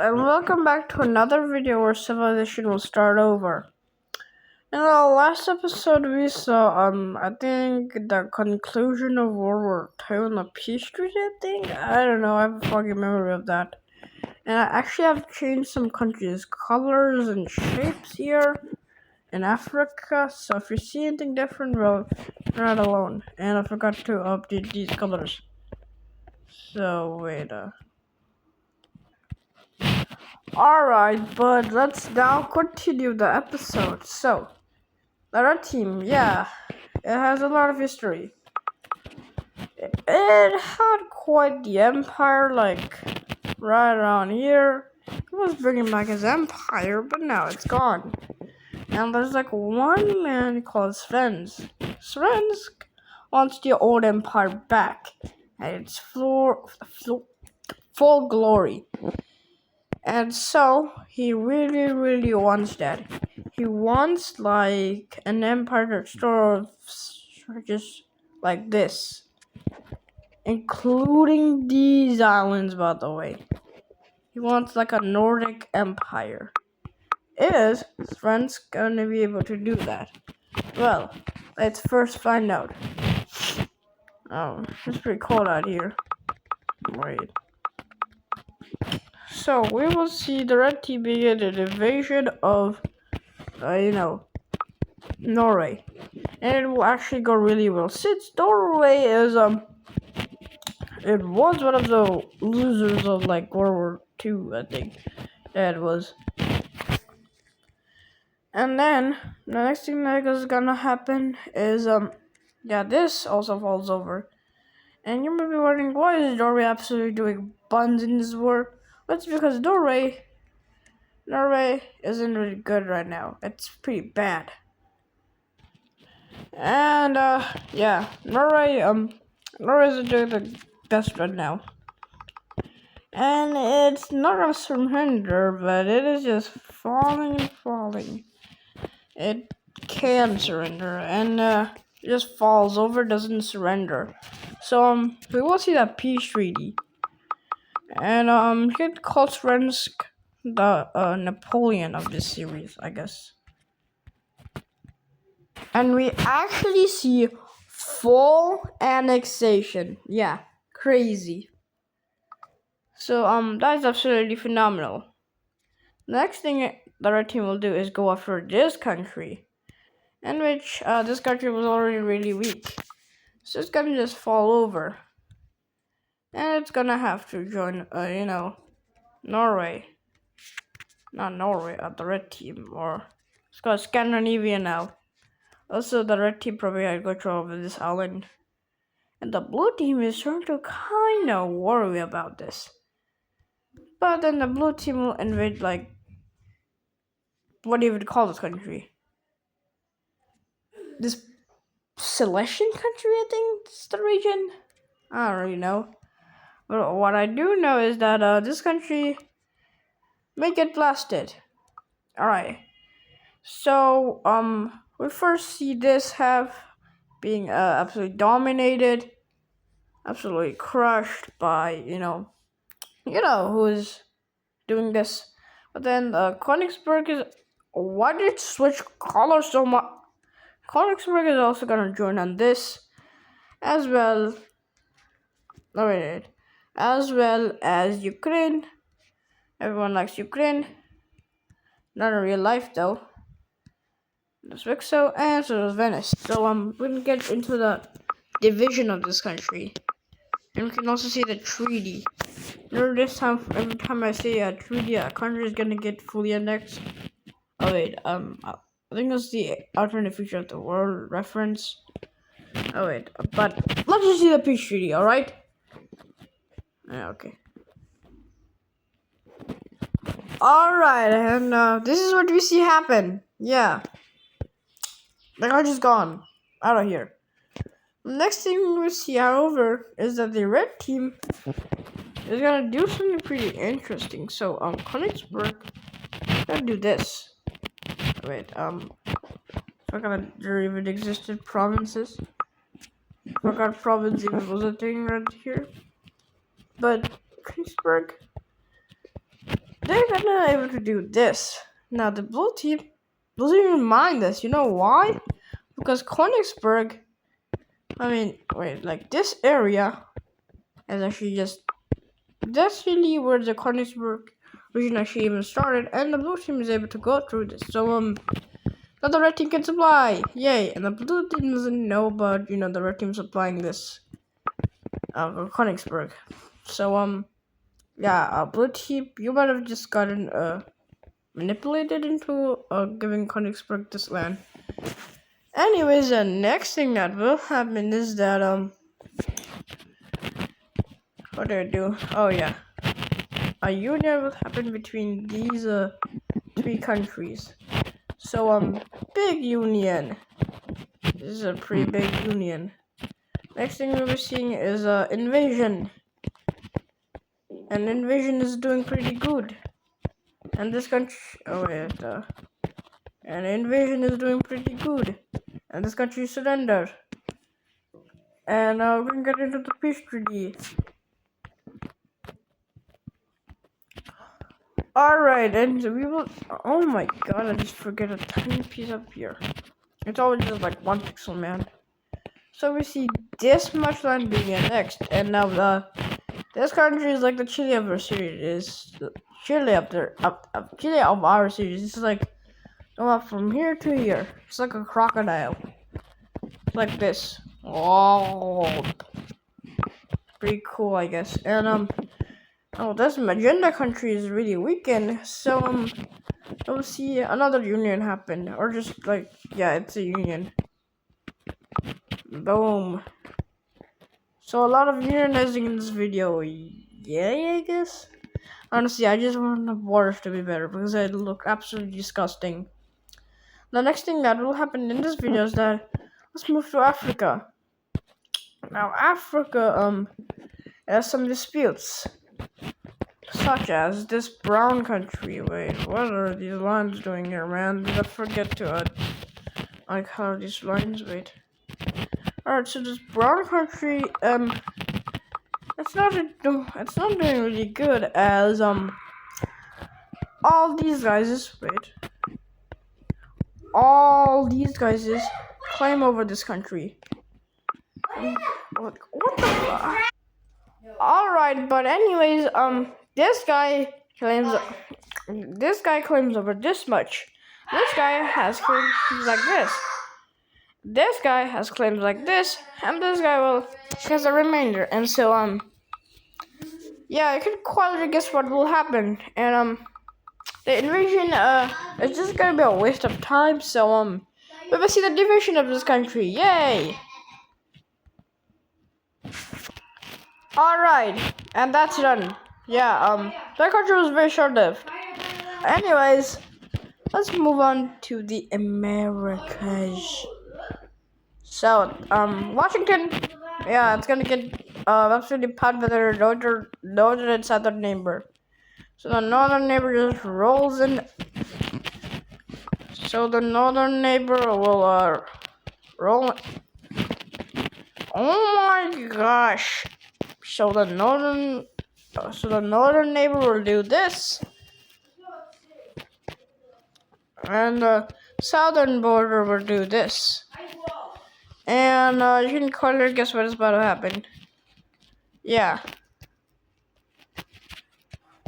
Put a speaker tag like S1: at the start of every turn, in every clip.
S1: and welcome back to another video where civilization will start over. In the last episode we saw, I think the conclusion of World War II and the peace treaty, I don't know, I have a foggy memory of that. And I actually have changed some countries' colors and shapes here in Africa, so if you see anything different, well, you're not alone. And I forgot to update these colors. So, wait, Alright, but let's now continue the episode. So, the red team, yeah, it has a lot of history. It had quite the empire, like, right around here. He was bringing back his empire, but now it's gone. And there's like one man called Svensk. Svensk wants the old empire back, and its full glory. And so, he really wants that. He wants, like, an empire that's sort of just like this. Including these islands, by the way. He wants, like, a Nordic empire. Is Svensk gonna be able to do that? Well, let's first find out. Oh, it's pretty cold out here. Wait. So, we will see the red team begin an invasion of, Norway. And it will actually go really well. Since Norway is, it was one of the losers of, like, World War II, I think. That was. And then, the next thing that is gonna happen is, this also falls over. And you may be wondering, why is Norway absolutely doing buns in this war? Well, it's because Norway isn't really good right now. It's pretty bad. And, Norway isn't doing the best right now. And it's not gonna surrender, but it is just falling and falling. It can surrender, and, just falls over, doesn't surrender. So, we will see that peace treaty. And, he calls Svensk the, Napoleon of this series, I guess. And we actually see full annexation. Yeah, crazy. So, that is absolutely phenomenal. The next thing the red team will do is go after this country, in which, this country was already really weak. So it's gonna just fall over. And it's gonna have to join, Norway. Not Norway, the red team, or it's called Scandinavia now. Also, the red team probably had control over this island. And the blue team is starting to kinda worry about this. But then the blue team will invade, like, what do you even call this country? This Silesian country, I think it's the region. I don't really know. But what I do know is that this country may get blasted. Alright. So, we first see this being absolutely dominated, absolutely crushed by, who's doing this. But then Königsberg is. Why did it switch colors so much? Königsberg is also gonna join on this, as well. No, wait. As well as Ukraine. Everyone likes Ukraine. Not in real life though. That's Vixo, and so does Venice. So we're gonna get into the division of this country. And we can also see the treaty. Remember this time, every time I say a treaty, a country is gonna get fully annexed. Oh wait, I think that's the alternate feature of the world reference. Oh wait, but let's just see the peace treaty, alright? Yeah, okay. Alright, and this is what we see happen. Yeah. The country's gone. Out of here. Next thing we see, however, is that the red team is gonna do something pretty interesting. So, Königsberg gonna do this. Wait, forgot there even existed provinces. Forgot province even was a thing right here. But Königsberg, they able to do this. Now the blue team doesn't even mind this. You know why? Because Königsberg, like this area is actually that's really where the Königsberg region actually even started, and the blue team is able to go through this. So now the red team can supply, yay! And the blue team doesn't know about the red team supplying this Königsberg. So yeah, blue team, you might have just gotten manipulated into giving Königsberg this land. Anyways, the next thing that will happen is that what do I do? Oh yeah, a union will happen between these three countries. So big union. This is a pretty big union. Next thing we'll be seeing is invasion. And invasion is doing pretty good. And this country, and invasion is doing pretty good. And this country surrendered. And we're gonna get into the peace treaty. Alright, and we will. Oh my god, I just forget a tiny piece up here. It's always just like 1 pixel, man. So we see this much land being annexed, and now this country is like the Chile of our series. Chile up there, Chile of our series. It's like going from here to here. It's like a crocodile, like this. Oh, pretty cool, I guess. And oh, this magenta country is really weakened. So we'll see another union happen, or just like it's a union. Boom. So a lot of unionizing in this video. Yay, I guess. Honestly, I just want the borders to be better because they look absolutely disgusting. The next thing that will happen in this video is that let's move to Africa. Now Africa has some disputes, such as this brown country. Wait, what are these lines doing here, man? Did I forget to color these lines? Wait. Alright, so this brown country, it's not doing really good as all these guys claim over this country. What the fuck? Alright, but anyways, this guy claims over this much. This guy has claims like this. This guy has claims like this, and this guy has a remainder. And so yeah, I can quite guess what will happen. And the invasion is just gonna be a waste of time. So we will see the division of this country. Yay! Alright, and that's done. Yeah, that country was very short-lived. Anyways, let's move on to the Americas. So, Washington, yeah, it's gonna get absolutely popped by their northern and southern neighbor. So the northern neighbor just rolls in. So the northern neighbor will roll. Oh my gosh! So the northern neighbor will do this, and the southern border will do this. And you can color guess what is about to happen. Yeah.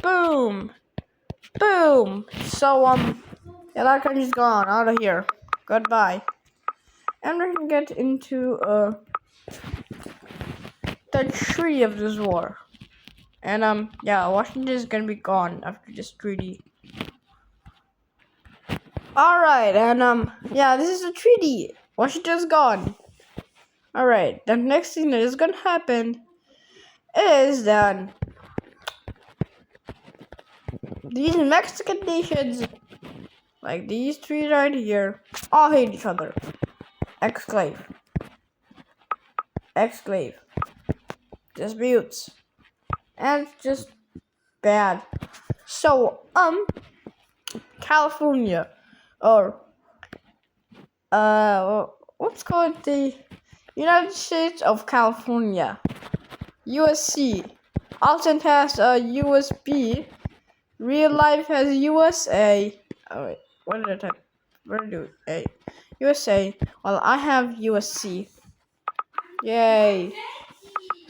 S1: Boom. Boom. So yeah, that country's gone out of here. Goodbye. And we can get into the treaty of this war. And yeah, Washington is gonna be gone after this treaty. Alright, and yeah, this is a treaty. Washington's gone. Alright, the next thing that is gonna happen is that these Mexican nations, like these three right here, all hate each other. Exclave. Disputes. And it's just bad. So, California, or, what's called the United States of California, USC, also has a USB Real life has USA. Oh wait, what did I type? Where do A? USA. Well, I have USC. Yay!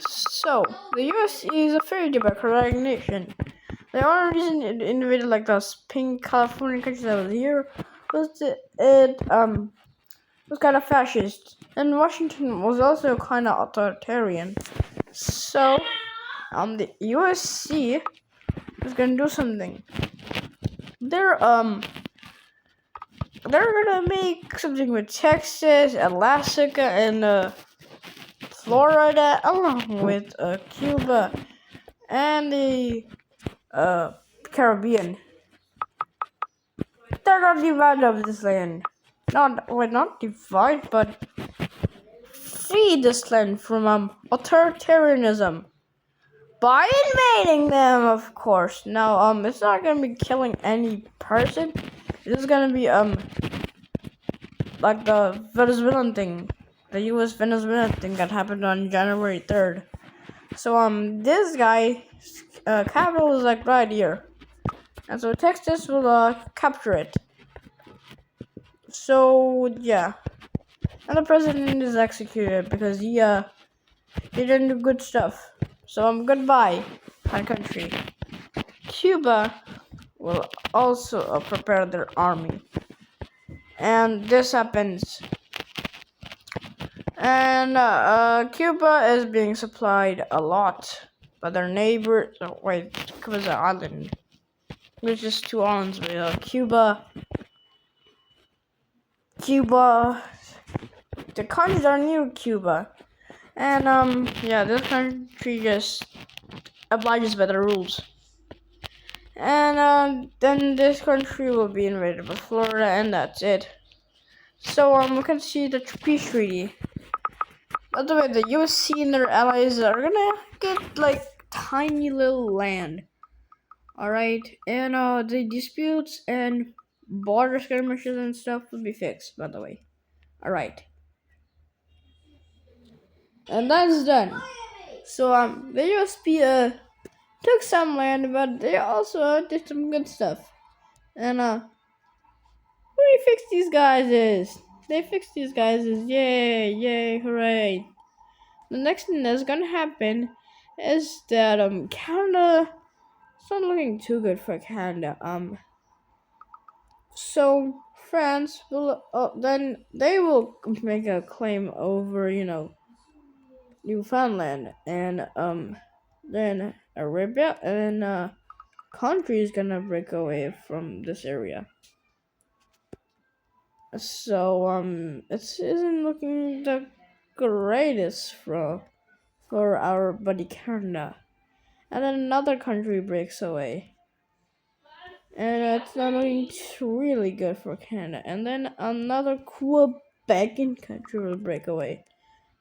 S1: So the US is a very democratic nation. The only reason it invaded like those pink California countries that was here was that it was kind of fascist, and Washington was also kind of authoritarian. So the USC is gonna do something. They're gonna make something with Texas, Alaska, and Florida, along with Cuba and the Caribbean. They're not divide of this land. Not divide, but free this land from authoritarianism by invading them, of course. Now it's not gonna be killing any person. It's gonna be like the Venezuelan thing, the U.S. Venezuelan thing that happened on January 3rd. So this guy capital is like right here, and so Texas will capture it. So yeah, and the president is executed because he didn't do good stuff. So goodbye, my country. Cuba will also prepare their army, and this happens. And Cuba is being supplied a lot by their neighbor. Oh, wait, Cuba's an island. There's just two islands with Cuba. The countries are near Cuba, and yeah, this country just obliges by the rules. And then this country will be invaded by Florida, and that's it. So we can see the peace treaty. By the way, the USC and their allies are gonna get like tiny little land. Alright, and the disputes and border skirmishes and stuff will be fixed, by the way. Alright. And that's done. So the USP took some land, but they also did some good stuff. And what they fixed these guys is yay, hooray. The next thing that's gonna happen is that Canada, it's not looking too good for Canada. So France will then they will make a claim over Newfoundland, and then Arabia and country is gonna break away from this area. So it isn't looking the greatest for our buddy Canada. And then another country breaks away. And it's not looking really good for Canada. And then another Quebecan country will break away.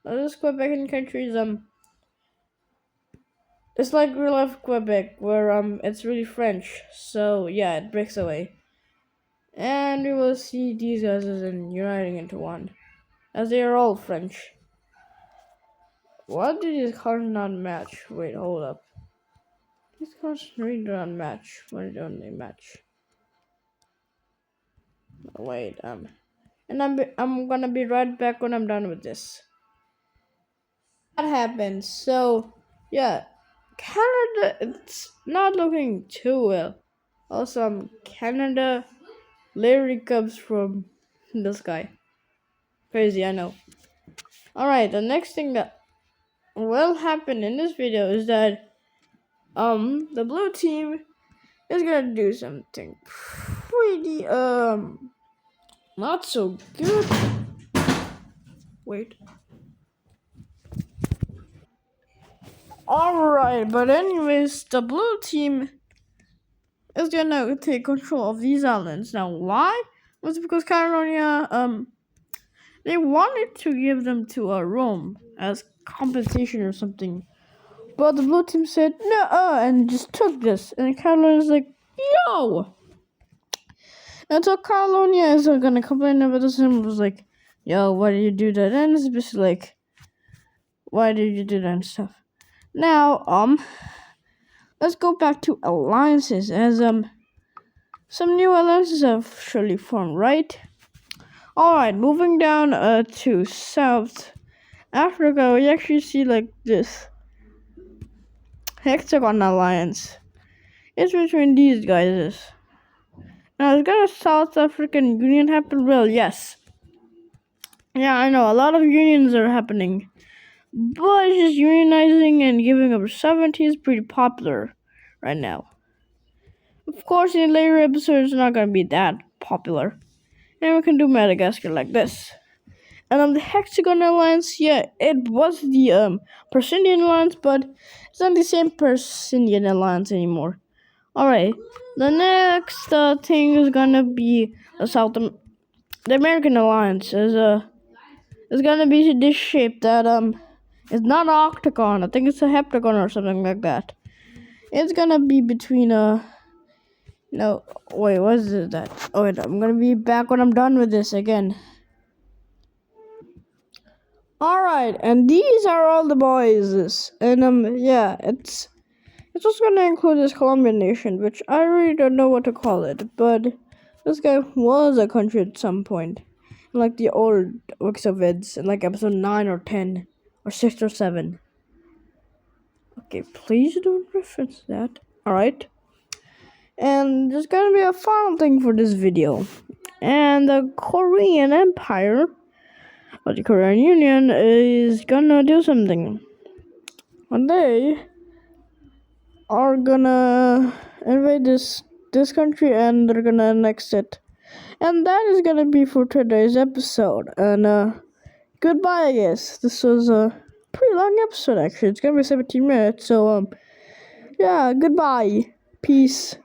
S1: Now this Quebecan country is it's like real life Quebec, where it's really French. So yeah, it breaks away. And we will see these guys as in uniting into one, as they are all French. What do these cards not match? Wait, hold up. These cards really don't match. Why don't they match? Wait, and I'm gonna be right back when I'm done with this. That happens. So yeah, Canada, it's not looking too well. Also, Canada literally comes from this guy. Crazy, I know. Alright, the next thing that will happen in this video is that the blue team is gonna do something pretty not so good. Wait. Alright, but anyways, the blue team is gonna take control of these islands. Now why? Was because Catalonia they wanted to give them to Rome as compensation or something. But the blue team said no and just took this, and Catalonia's like, yo. And so Catalonia is gonna complain about this and was like, yo, why did you do that? And it's just like, why did you do that and stuff? Now, let's go back to alliances, as some new alliances have surely formed, right? Alright, moving down to South Africa, we actually see like this Hexagon alliance. It's between these guys. Now, is gonna South African Union happen? Well, yes. Yeah, I know, a lot of unions are happening. But just unionizing and giving up sovereignty is pretty popular right now. Of course, in later episodes, it's not gonna be that popular. And we can do Madagascar like this. And the Hexagon Alliance, yeah, it was the Persian Alliance, but it's not the same Persian Alliance anymore. Alright, the next thing is gonna be the American Alliance. Is gonna be this shape that is not an octagon. I think it's a heptagon or something like that. It's gonna be between no, wait, what is that? Oh wait, I'm gonna be back when I'm done with this again. Alright, and these are all the boys. And yeah, it's just gonna include this Colombian nation, which I really don't know what to call it, but this guy was a country at some point. Like the old Wix of Vids, in like episode 9 or 10 or 6 or 7. Okay, please don't reference that. Alright. And there's gonna be a final thing for this video. And the Korean Empire, or the Korean Union, is gonna do something. And they are gonna invade this country, and they're gonna annex it. And that is gonna be for today's episode. And goodbye, I guess. This was a pretty long episode, actually. It's gonna be 17 minutes. So yeah, goodbye. Peace.